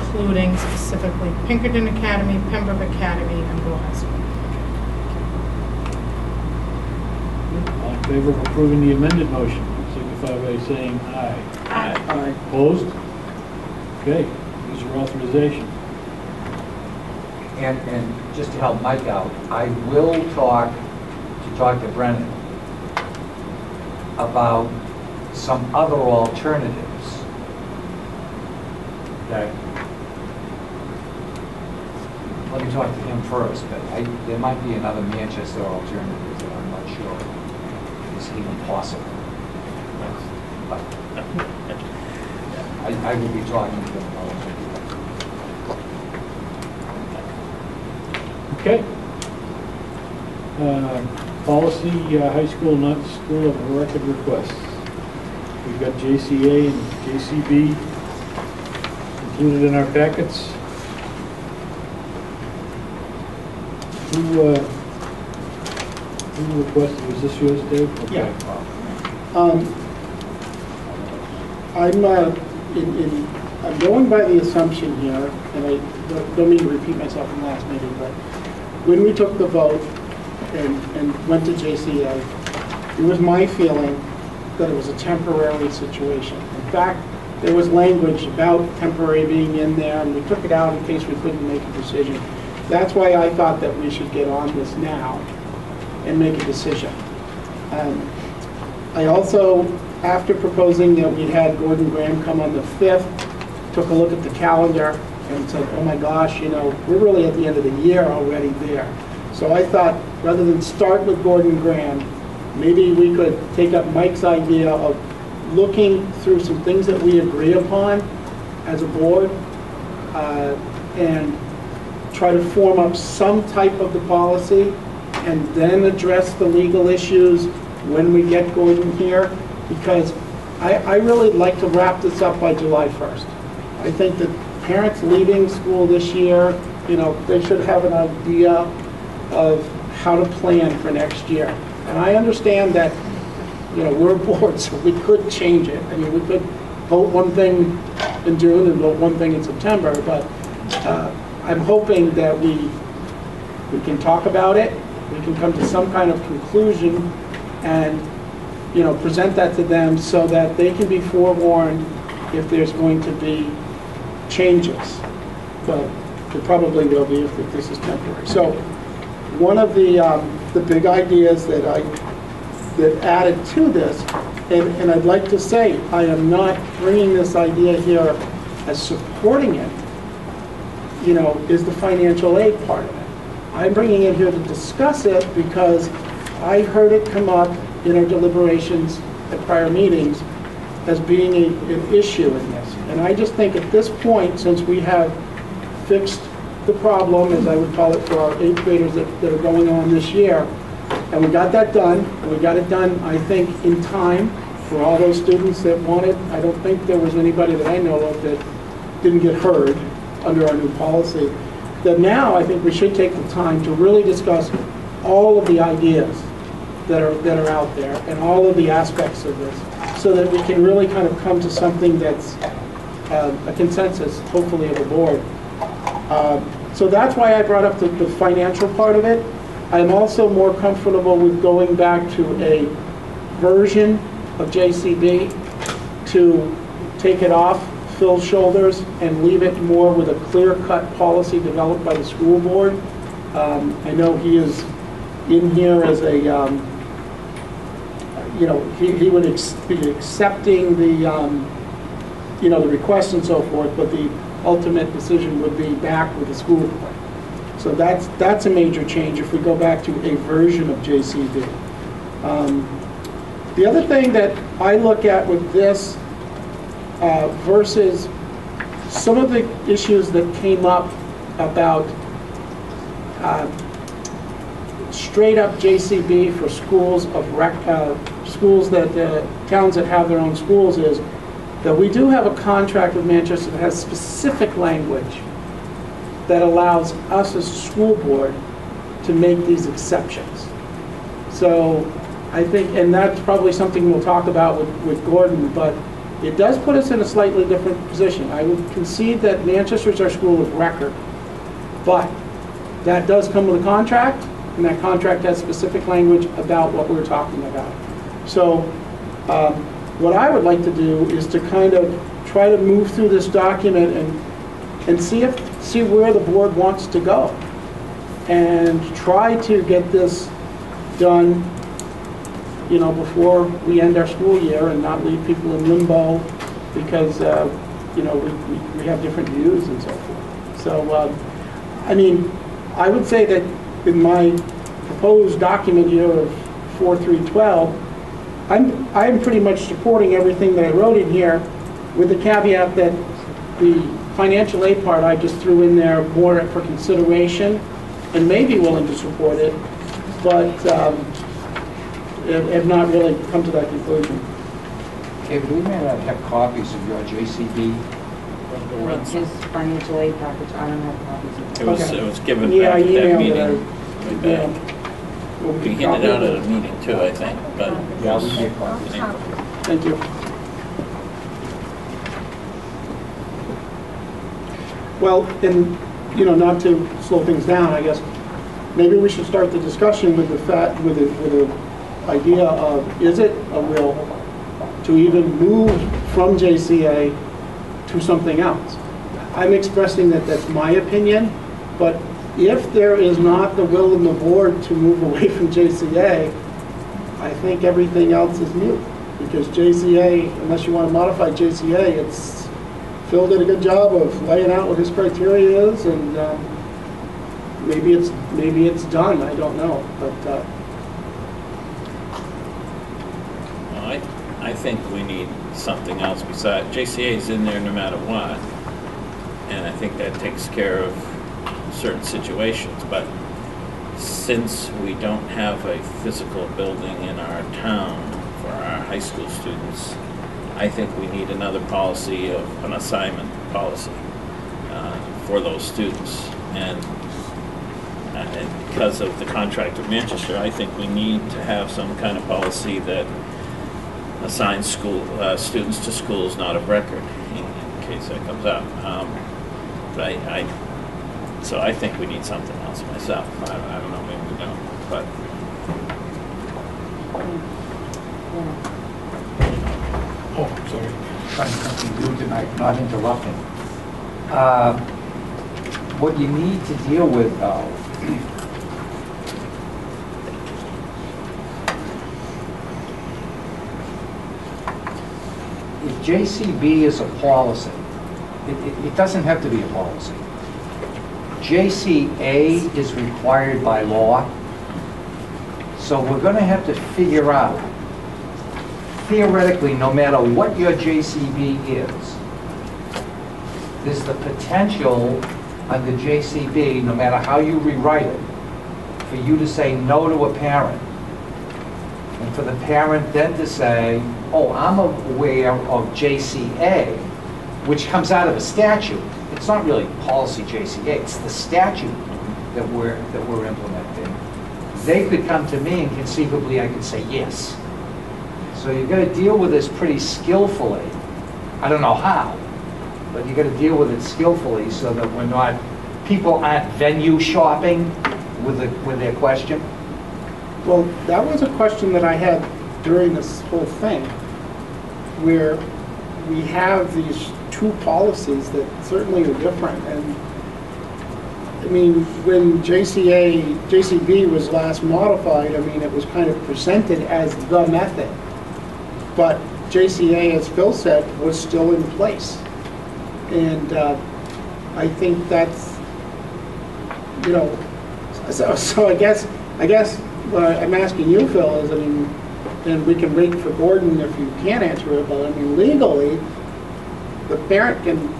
including specifically Pinkerton Academy, Pembroke Academy, and Brill High School. All in favor of approving the amended motion, signify by saying aye. Aye. Aye. Opposed? Okay, use your authorization. And just to help Mike out, I will talk to Brennan about some other alternatives. Okay. Let me talk to him first, but there might be another Manchester alternative that I'm not sure is even possible. But I will be talking to him about it. Okay. Policy, high school, not school of record requests. We've got JCA and JCB included in our packets. Who requested? Was this yours, Dave? Okay. Yeah. I'm going by the assumption here, and I don't mean to repeat myself from last meeting, but when we took the vote and went to JCA, it was my feeling that it was a temporary situation. In fact, there was language about temporary being in there, and we took it out in case we couldn't make a decision. That's why I thought that we should get on this now and make a decision. I also, after proposing that we had Gordon Graham come on the 5th, took a look at the calendar and said, oh my gosh, you know, we're really at the end of the year already there. So I thought, rather than start with Gordon Graham, maybe we could take up Mike's idea of looking through some things that we agree upon as a board and try to form up some type of the policy and then address the legal issues when we get Gordon here, because I really like to wrap this up by July 1st. I think that parents leaving school this year, you know, they should have an idea of how to plan for next year. And I understand that, you know, we're a board, so we could change it. I mean, we could vote one thing in June and vote one thing in September, but I'm hoping that we can talk about it, we can come to some kind of conclusion and, you know, present that to them so that they can be forewarned if there's going to be changes. But there probably will be if this is temporary. So one of the big ideas that added to this, and I'd like to say I am not bringing this idea here as supporting it, you know, is the financial aid part of it. I'm bringing it here to discuss it because I heard it come up in our deliberations at prior meetings as being an issue in this. And I just think at this point, since we have fixed the problem, as I would call it, for our 8th graders that are going on this year, and we got that done, and we got it done, I think, in time for all those students that wanted. I don't think there was anybody that I know of that didn't get heard under our new policy. That now I think we should take the time to really discuss all of the ideas that are out there and all of the aspects of this, so that we can really kind of come to something that's a consensus, hopefully, of the board. So that's why I brought up the financial part of it. I'm also more comfortable with going back to a version of JCB to take it off Phil's shoulders and leave it more with a clear-cut policy developed by the school board. I know he is in here as a, you know, he would be accepting the, you know, the request and so forth, but the ultimate decision would be back with the school board. So that's a major change if we go back to a version of JCB. The other thing that I look at with this versus some of the issues that came up about straight up JCB for schools of schools that towns that have their own schools is that we do have a contract with Manchester that has specific language that allows us as a school board to make these exceptions. So I think, and that's probably something we'll talk about with Gordon, but It does put us in a slightly different position. I would concede that Manchester's our school of record, but that does come with a contract, and that contract has specific language about what we're talking about. So what I would like to do is to kind of try to move through this document and see where the board wants to go, and try to get this done, you know, before we end our school year, and not leave people in limbo because you know, we have different views and so forth. So I mean, I would say that in my proposed document here of 4312, I'm pretty much supporting everything that I wrote in here, with the caveat that the financial aid part I just threw in there more for consideration, and may be willing to support it, but have not really come to that conclusion. David, we may not have copies of your JCB. With his financial aid package, I don't have copies of it. Okay. It was given Yeah, I back at that emailed meeting. it. Way Yeah. back. Well, We can handed copy out it. at a meeting too, I think, but. Yeah, we may copies. Thank you. Well, and, you know, not to slow things down, I guess, maybe we should start the discussion with the fact, with the idea of, is it a will to even move from JCA to something else? I'm expressing that that's my opinion, but if there is not the will in the board to move away from JCA, I think everything else is moot, because JCA, unless you want to modify JCA, Phil did a good job of laying out what his criteria is, and maybe it's done. I don't know, but Well, I think we need something else besides, JCA is in there no matter what, and I think that takes care of certain situations, but since we don't have a physical building in our town for our high school students, I think we need another policy of an assignment policy for those students. And because of the contract with Manchester, I think we need to have some kind of policy that assigns students to schools not of record, in case that comes up. But so I think we need something else myself. I don't know, maybe we don't, but. Oh, sorry. Trying something new tonight, not interrupting. What you need to deal with, though, if JCB is a policy, it doesn't have to be a policy. JCA is required by law, so we're going to have to figure out, theoretically, no matter what your JCB is, there's the potential under JCB, no matter how you rewrite it, for you to say no to a parent. And for the parent then to say, oh, I'm aware of JCA, which comes out of a statute. It's not really policy JCA, it's the statute that we're implementing. They could come to me and conceivably I could say yes. So you've got to deal with this pretty skillfully. I don't know how, but you've got to deal with it skillfully so that we're not, people aren't venue shopping with their question. well, that was a question that I had during this whole thing, where we have these two policies that certainly are different. And I mean, when JCB was last modified, I mean, it was kind of presented as the method. But JCA, as Phil said, was still in place. And I think that's, you know, so I guess what I'm asking you, Phil, is, I mean, and we can wait for Gordon if you can't answer it, but I mean, legally, the parent can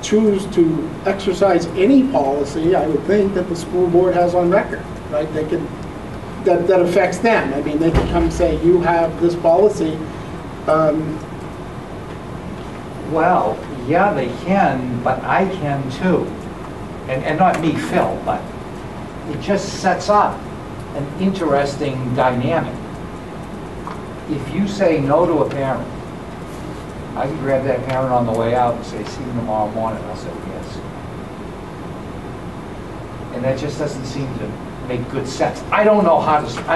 choose to exercise any policy, I would think, that the school board has on record, right? They can, that affects them. I mean, they can come and say, you have this policy. Well, yeah, they can, but I can too. And not me, Phil, but it just sets up an interesting dynamic. If you say no to a parent, I can grab that parent on the way out and say, see you tomorrow morning, I'll say yes. And that just doesn't seem to make good sense. I don't know how to,